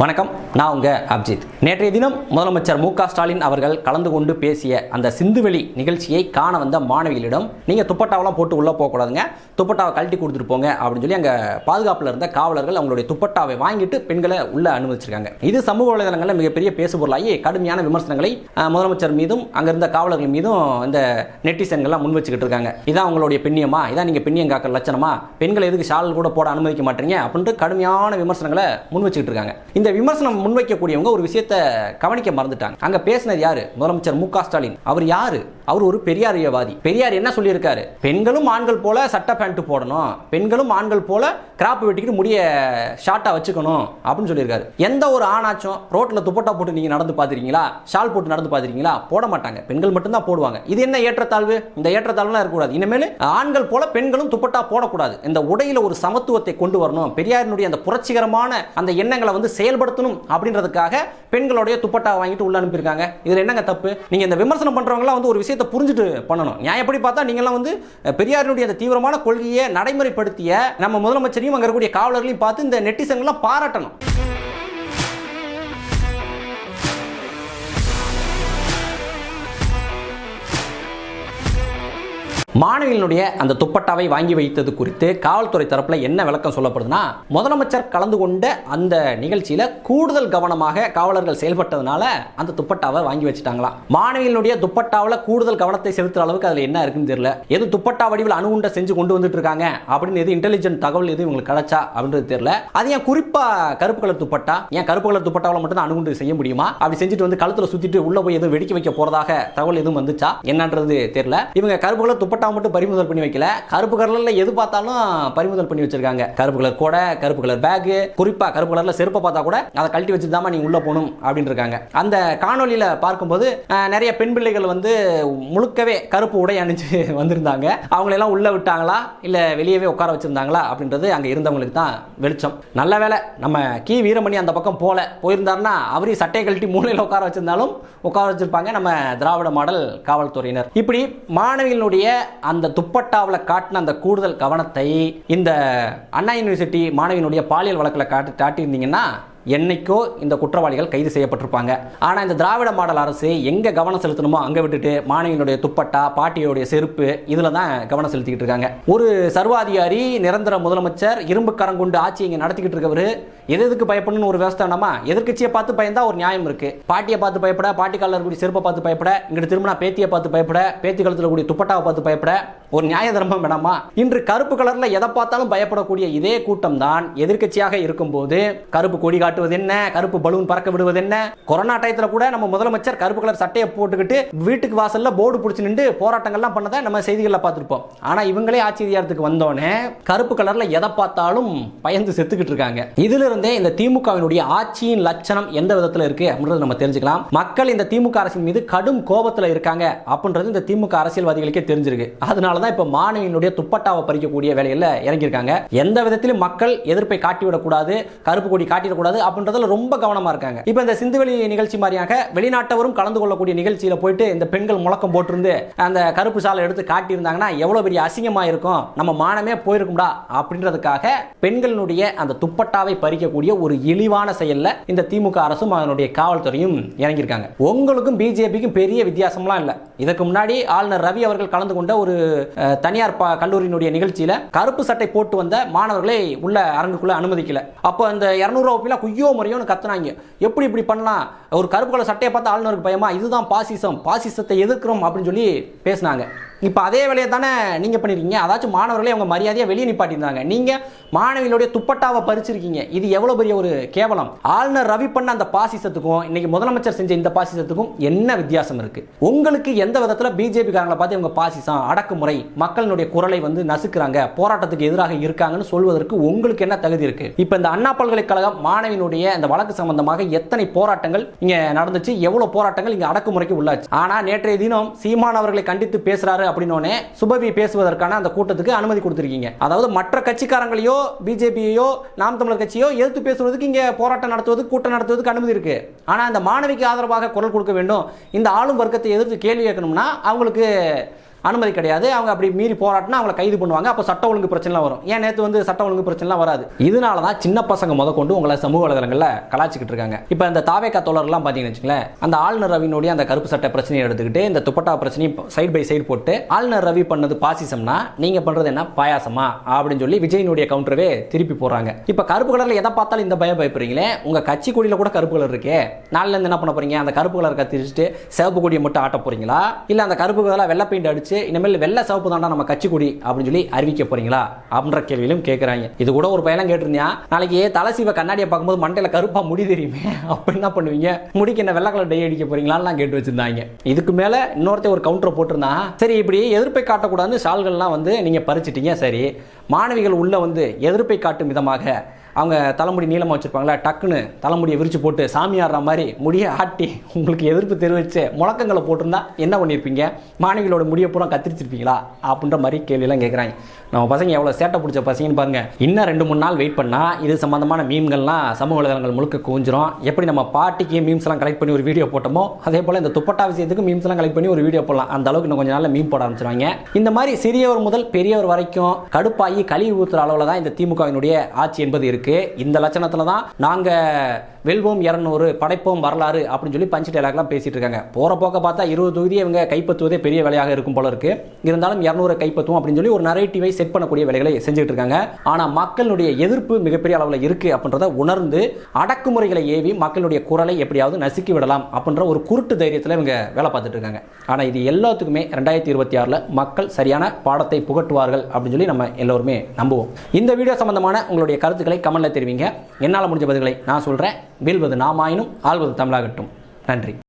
வணக்கம், நான் உங்க அப்ஜித். நேற்றைய தினம் முதலமைச்சர் மு க ஸ்டாலின் அவர்கள் கலந்து கொண்டு பேசிய அந்த சிந்துவெளி நிகழ்ச்சியை காண வந்த மாணவிகளிடம் நீங்க துப்பட்டாவெல்லாம் போட்டு உள்ள போகக்கூடாதுங்க, துப்பட்டாவை கழட்டி கொடுத்துட்டு போங்க அப்படின்னு சொல்லி அங்க பாதுகாப்புல இருந்த காவலர்கள் அவங்களுடைய துப்பட்டாவை வாங்கிட்டு பெண்களை உள்ள அனுமதிச்சிருக்காங்க. இது சமூக வலைதளங்களில் மிகப்பெரிய பேசுபொருளாகி கடுமையான விமர்சனங்களை முதலமைச்சர் மீதும் அங்க இருந்த காவலர்கள் மீதும் இந்த நெட்டிசன்கள்லாம் முன் வச்சுக்கிட்டு இருக்காங்க. இதான் அவங்களுடைய பெண்ணியமா, இதான் நீங்க பெண்ணியம் காக்கிற லட்சணமா, பெண்களை எதுக்கு ஷால் கூட போட அனுமதிக்க மாட்டீங்க அப்படின்ட்டு கடுமையான விமர்சனங்களை முன் வச்சுக்கிட்டு இருக்காங்க. இந்த விமர்சனம் முன்வைக்கக்கூடியவங்க ஒரு விஷயத்தை கவனிக்க மறந்துட்டாங்க. அங்க பேசினது யாரு? முதலமைச்சர் மு க ஸ்டாலின். அவர் யாரு? அவர் ஒரு பெரியாரியவாதி. பெரியார் என்ன சொல்லியிருக்காரு? பெண்களும் ஆண்கள் போல சட்டை பேண்ட் போடணும், பெண்களும் ஆண்கள் போல கிராப் வெட்டிக்கிட்டு முடிய ஷார்ட்டா வச்சுக்கணும் அப்படின்னு சொல்லியிருக்காரு. எந்த ஒரு ஆணாச்சும் ரோட்ல துப்பட்டா போட்டு நீங்க நடந்து பாத்திருக்கீங்களா? ஷால் போட்டு நடந்து பாத்திருக்கீங்களா? போட மாட்டாங்க. பெண்கள் மட்டும்தான் போடுவாங்க. இது என்ன ஏற்றத்தாழ்வு? இந்த ஏற்றத்தாழ்வுலாம் இருக்கக்கூடாது. இனிமேல் ஆண்கள் போல பெண்களும் துப்பட்டா போடக்கூடாது. இந்த உடையில ஒரு சமத்துவத்தை கொண்டு வரணும். பெரியாரினுடைய அந்த புரட்சிகரமான அந்த எண்ணங்களை வந்து செயல்படுத்தணும் அப்படின்றதுக்காக பெண்களுடைய துப்பட்டா வாங்கிட்டு உள்ள அனுப்பியிருக்காங்க. இதுல என்னங்க தப்பு? நீங்க இந்த விமர்சனம் பண்றவங்கலாம் வந்து ஒரு விஷயத்தை புரிஞ்சுட்டு பண்ணணும். நியாயப்படி பார்த்தா நீங்கலாம் வந்து பெரியாரினுடைய அந்த தீவிரமான கொள்கையை நடைமுறைப்படுத்திய நம்ம முதலமைச்சரையும் அங்க இருக்கக்கூடிய காவலர்களையும் பார்த்து இந்த நெட்டிசன்கள்லாம் பாராட்டணும். மாணவிகளுடைய அந்த துப்பட்டாவை வாங்கி வைத்தது குறித்து காவல்துறை தரப்புல என்ன விளக்கம் சொல்லப்படுதுன்னா, முதலமைச்சர் கலந்து கொண்ட அந்த நிகழ்ச்சியில கூடுதல் கவனமாக காவலர்கள் செயல்பட்டதுனால அந்த துப்பட்டாவை வாங்கி வச்சுட்டாங்களாம். மாணவிகளுடைய துப்பட்டாவில் கூடுதல் கவனத்தை செலுத்துற அளவுக்கு அதுல என்ன இருக்குன்னு தெரியல. எது துப்பட்டா வடிவில் அணுகுண்ட செஞ்சு கொண்டு வந்துட்டு இருக்காங்க அப்படின்னு எது இன்டெலிஜென்ட் தகவல் எது உங்களுக்கு கிடைச்சா அப்படின்றது தெரியல. அது ஏன் குறிப்பா கருப்பு கலர் துப்பட்டா, ஏன் கருப்பு கலர் துப்பட்டாவில் மட்டும் தான் அணுகுண்டு செய்ய முடியுமா? அப்படி செஞ்சுட்டு வந்து கழுத்துல சுத்திட்டு உள்ள போய் எதுவும் வெடிக்க வைக்க போறதாக தகவல் எதுவும் வந்துச்சா என்னன்றது தெரியல. இவங்க கருப்பு கலர் துப்பட்டா மட்டும் பறிமுதல் பண்ணி வைக்கல, கருப்பு கலர்ல எது பார்த்தாலும் பறிமுதல் பண்ணி வச்சிருக்காங்க. கருப்பு கலர் கோடை, கருப்பு கலர் பேக், குறிப்பா கருப்பு கலர்ல செருப்பை பார்த்தா கூட அதை கழட்டி வச்சுதான் நீங்க உள்ள போகணும் அப்படின்னு இருக்காங்க. அந்த காணொலியில பார்க்கும்போது நிறைய பெண் பிள்ளைகள் வந்து முழுக்கவே கருப்பு உடை அணிஞ்சு வந்திருந்தாங்க. அவங்க எல்லாம் உள்ள விட்டாங்களா இல்ல வெளியவே உட்கார வச்சிருந்தாங்களா அப்படின்றது அங்க இருந்தவங்களுக்கு தான் வெளிச்சம். நல்ல வேலை நம்ம கி வீரமணி அந்த பக்கம் போயிருந்தாருன்னா அவரையும் சட்டை கழட்டி மூலையில உட்கார வச்சிருந்தாலும் உட்கார வச்சிருப்பாங்க நம்ம திராவிட மாடல் காவல்துறையினர். இப்படி மாணவிகளுடைய அந்த துப்பட்டாவில் காட்டின அந்த கூடுதல் கவனத்தை இந்த அண்ணா யூனிவர்சிட்டி மாணவியினுடைய பாலியல் வழக்கில் காட்டியிருந்தீங்கன்னா என்னைக்கோ இந்த குற்றவாளிகள் கைது செய்யப்பட்டிருப்பாங்க. ஆனால் இந்த திராவிட மாடல் அரசு எங்கே கவனம் செலுத்தணுமோ அங்கே விட்டுட்டு மாணவியினுடைய துப்பட்டா, பாட்டியோடைய செருப்பு இதில் தான் கவனம் செலுத்திக்கிட்டு இருக்காங்க. ஒரு சர்வாதிகாரி, நிரந்தர முதலமைச்சர், இரும்பு கரங்குண்டு ஆட்சி இங்கே நடத்திக்கிட்டு இருக்கவர் எதுக்கு பயப்படணும்னு ஒரு விவசாய நம்ம எதிர்கட்சியை பார்த்து பயந்தா ஒரு நியாயம் இருக்கு. பாட்டியை பார்த்து பயப்பட, பாட்டி காலில் கூடிய செருப்பை பார்த்து பயப்பட, இங்கிட்டு திரும்பினா பேத்தியை பார்த்து பயப்பட, பேத்தி காலத்தில் கூடிய துப்பட்டாவை பார்த்து பயப்பட ஒரு நியாய தர்மம் வேணாமா? இன்று கருப்பு கலர்ல எதை பார்த்தாலும் பயப்படக்கூடிய இதே கூட்டம் தான் எதிர்கட்சியாக இருக்கும்போது கருப்பு கொடி காட்டுவது என்ன, கருப்பு பலூன் பறக்க விடுவது என்ன, கொரோனா டயத்துல கூட நம்ம முதலமைச்சர் கருப்பு கலர் சட்டையை போட்டுக்கிட்டு வீட்டுக்கு வாசல்ல போர்டு பிடிச்சு நின்று போராட்டங்கள்லாம் பண்ணதை நம்ம செய்திகளில் பார்த்துருப்போம். ஆனா இவங்களே ஆட்சி அதிகாரத்துக்கு வந்தோடனே கருப்பு கலர்ல எதை பார்த்தாலும் பயந்து செத்துக்கிட்டு இருக்காங்க. இதுல இருந்தே இந்த திமுகவினுடைய ஆட்சியின் லட்சணம் எந்த விதத்தில் இருக்கு அப்படின்றத நம்ம தெரிஞ்சுக்கலாம். மக்கள் இந்த திமுக அரசின் மீது கடும் கோபத்தில் இருக்காங்க அப்படின்றது இந்த திமுக அரசியல்வாதிகளுக்கே தெரிஞ்சிருக்கு. அதனாலதான் இப்ப மாணவியினுடைய துப்பட்டாவை பறிக்கக்கூடிய வேலையில இறங்கியிருக்காங்க. எந்த விதத்திலும் மக்கள் எதிர்ப்பை காட்டிவிடக்கூடாது, கருப்பு கொடி காட்டிடக்கூடாது அப்படின்றதுல ரொம்ப கவனமா இருக்காங்க. இப்ப இந்த சிந்துவெளி நிகழ்ச்சி மாதிரியாக வெளிநாட்டவரும் கலந்து கொள்ளக்கூடிய நிகழ்ச்சியில போயிட்டு இந்த பெண்கள் முழக்கம் போட்டிருந்து அந்த கருப்பு சாலை எடுத்து காட்டி இருந்தாங்கன்னா எவ்வளவு பெரிய அசிங்கமா இருக்கும், நம்ம மானமே போயிருக்கும்டா அப்படின்றதுக்காக பெண்களுடைய அந்த துப்பட்டாவை பறிக்கக்கூடிய ஒரு இழிவான செயல்ல இந்த திமுக அரசும் அதனுடைய காவல்துறையும் இறங்கியிருக்காங்க. உங்களுக்கும் பிஜேபிக்கும் பெரிய வித்தியாசம்லாம் இல்ல. இதற்கு முன்னாடி ஆளுநர் ரவி அவர்கள் கலந்து கொண்ட ஒரு தனியார் கல்லூரியினுடைய நிகழ்ச்சியில கருப்பு சட்டை போட்டு வந்த மாணவர்களை உள்ள அரங்குக்குள்ள அனுமதிக்கல. அப்போ அந்த 200 ரூபாய் குய்யோ முறையோன்னு கத்துனாங்க. எப்படி இப்படி பண்ணலாம், ஒரு கருப்பு கலர் சட்டையை பார்த்து ஆளுநருக்கு பயமா, இதுதான் பாசிசம், பாசிசத்தை எதிர்க்கிறோம் அப்படின்னு சொல்லி பேசினாங்க. இப்போ அதே வேலையை தானே நீங்கள் பண்ணியிருக்கீங்க. அதாச்சும் மாணவர்களே அவங்க மரியாதையாக வெளியே நிப்பாட்டியிருந்தாங்க. நீங்கள் மாணவிகளுடைய துப்பட்டாவை பறிச்சிருக்கீங்க. இது எவ்வளோ பெரிய ஒரு கேவலம். ஆளுநர் ரவி பண்ண அந்த பாசிசத்துக்கும் இன்னைக்கு முதலமைச்சர் செஞ்ச இந்த பாசிசத்துக்கும் என்ன வித்தியாசம் இருக்கு? உங்களுக்கு எந்த விதத்தில் பிஜேபி காரங்களை பார்த்து இவங்க பாசிசம், அடக்குமுறை, மக்களுடைய குரலை வந்து நசுக்கிறாங்க, போராட்டத்துக்கு எதிராக இருக்காங்கன்னு சொல்வதற்கு உங்களுக்கு என்ன தகுதி இருக்கு? இப்போ இந்த அண்ணா பல்கலைக்கழகம் மாணவியினுடைய இந்த வழக்கு சம்பந்தமாக எத்தனை போராட்டங்கள் இங்க நடந்துச்சு, எவ்வளவு போராட்டங்கள் இங்க அடக்குமுறைக்கு உள்ளாச்சு. ஆனா நேற்றைய தினம் சீமான் அவர்களை கண்டித்து பேசுறாரு அப்படினோனே சுபவி பேசுவதற்கான அந்த கூட்டத்துக்கு அனுமதி கொடுத்திருக்கீங்க. அதாவது மற்ற கட்சிக்காரங்களையோ பிஜேபியோ நாம் தமிழர் கட்சியோ எதிர்த்து பேசுவதற்கு இங்க போராட்டம் நடத்துவதற்கு, கூட்டம் நடத்துவதற்கு அனுமதி இருக்கு. ஆனா அந்த மாணவிக்கு ஆதரவாக குரல் கொடுக்க வேண்டும், இந்த ஆளும் வர்க்கத்தை எதிர்த்து கேள்வி கேட்கணும்னா அவங்களுக்கு அனுமதி கிடையாது. அவங்க அப்படி மீறி போராட்டினா அவங்களை கைது பண்ணுவாங்க. அப்போ சட்ட ஒழுங்கு பிரச்சனை வரும். ஏன் நேற்று வந்து சட்ட ஒழுங்கு பிரச்சனை வராது. இதனால தான் சின்ன பசங்க முத கொண்டு உங்களை சமூக வலைதளங்களில் கலாச்சிக்கிட்டு இருக்காங்க. இப்போ இந்த தாவேகா தோழர்லாம் பார்த்தீங்கன்னு வச்சுங்களேன், அந்த ஆளுநர் ரவினுடைய அந்த கருப்பு சட்ட பிரச்சனையை எடுத்துக்கிட்டு இந்த துப்பட்டா பிரச்சனையை சைடு பை சைடு போட்டு ஆளுநர் ரவி பண்ணது பாசிசம்னா நீங்க பண்றது என்ன பாயாசமா அப்படின்னு சொல்லி விஜயினுடைய கவுண்டரவே திருப்பி போறாங்க. இப்போ கருப்பு கலர்ல எதை பார்த்தாலும் இந்த பயப்படுறீங்களே, உங்க கட்சி கொடியில கூட கருப்பு கலர் இருக்கே, நாளில இருந்து என்ன பண்ண போறீங்க? அந்த கருப்பு கலர் கத்திரிச்சுட்டு சிவப்பு கொடியை மட்டும் ஆட்ட போறீங்களா, இல்ல அந்த கருப்பு கலர் வெள்ளை பெயிண்ட் அடிச்சு இனிமேல் வெள்ளை சிவப்பு தாண்டா நம்ம கட்சி கொடி அப்படின்னு சொல்லி அறிவிக்க போறீங்களா அப்படின்ற கேள்வியிலும் கேட்கறாங்க. இது கூட ஒரு பையன் கேட்டிருந்தா, நாளைக்கு தலைசீவ கண்ணாடியை பார்க்கும்போது மண்டையில கருப்பா முடி தெரியுமே, அப்ப என்ன பண்ணுவீங்க? முடிக்கு என்ன வெள்ளை கலர் டை அடிக்க போறீங்களான்னு கேட்டு வச்சிருந்தாங்க. இதுக்கு மேல இன்னொருத்த ஒரு கவுண்டர் போட்டிருந்தா, சரி இப்படி எதிர்ப்பை காட்டக்கூடாதுன்னு ஷால்கள்லாம் வந்து நீங்க பறிச்சிட்டீங்க, சரி மாணவிகள் உள்ள வந்து எதிர்ப்பை காட்டும் விதமாக அவங்க தலைமுடி நீளமாக வச்சுருப்பாங்களா, டக்குன்னு தலைமுடியை விரிச்சு போட்டு சாமி ஆடுற மாதிரி முடியை ஆட்டி உங்களுக்கு எதிர்ப்பு தெரிவித்து முழக்கங்களை போட்டிருந்தா என்ன பண்ணியிருப்பீங்க? மாணவிகளோட முடியை பூரா கத்திரிச்சிருப்பீங்களா அப்படின்ற மாதிரி கேள்வியெல்லாம் கேட்குறாங்க. நம்ம பசங்க எவ்வளோ சேட்டை பிடிச்ச பசங்கன்னு பாருங்க. இன்னும் 2-3 நாள் வெயிட் பண்ணால் இது சம்பந்தமான மீம்கள்லாம் சமூக வலைதளங்கள் முழுக்க குவிஞ்சிரும். எப்படி நம்ம பாட்டிக்கு மீம்ஸ்லாம் கலெக்ட் பண்ணி ஒரு வீடியோ போட்டோமோ அதே போல் இந்த துப்பட்டா விஷயத்துக்கு மீம்ஸ்லாம் கலெக்ட் பண்ணி ஒரு வீடியோ போடலாம். அந்த அளவுக்கு இன்னும் கொஞ்சம் நாளில் மீம் போட ஆரம்பிச்சிருவாங்க. இந்த மாதிரி சிறியவர் முதல் பெரியவர் வரைக்கும் கடுப்பாகி கழிவு ஊற்றுற அளவில் தான் இந்த திமுகவினுடைய ஆட்சி என்பது இருக்கு. இந்த லட்சணத்துல தான் நாங்க வெல்வோம் 200 படைப்போம் வரலாறு அப்படின்னு சொல்லி பஞ்ச் டைலாக்லாம் பேசிட்டு இருக்காங்க. போற போக்க பார்த்தா 20 தொகுதியை இவங்க கைப்பற்றுவதே பெரிய வேலையாக இருக்கும் போல இருக்கு. இருந்தாலும் 200 கைப்பற்றுவோம் அப்படின்னு சொல்லி ஒரு நரேட்டிவை செட் பண்ணக்கூடிய வேலைகளை செஞ்சுட்டு இருக்காங்க. ஆனா மக்களுடைய எதிர்ப்பு மிகப்பெரிய அளவில் இருக்கு அப்படின்றத உணர்ந்து அடக்குமுறைகளை ஏவி மக்களுடைய குரலை எப்படியாவது நசுக்கி விடலாம் அப்படின்ற ஒரு குருட்டு தைரியத்தில் இவங்க வேலை பார்த்துட்டு இருக்காங்க. ஆனா இது எல்லாத்துக்குமே 2026 மக்கள் சரியான பாடத்தை புகட்டுவார்கள் அப்படின்னு சொல்லி நம்ம எல்லோருமே நம்புவோம். இந்த வீடியோ சம்பந்தமான உங்களுடைய கருத்துக்களை கமெண்ட்ல தெரிவிங்க. என்னால் முடிஞ்ச பதில்களை நான் சொல்றேன். வீழ்வது நாமாயினும் ஆள்வது தமிழாகட்டும். நன்றி.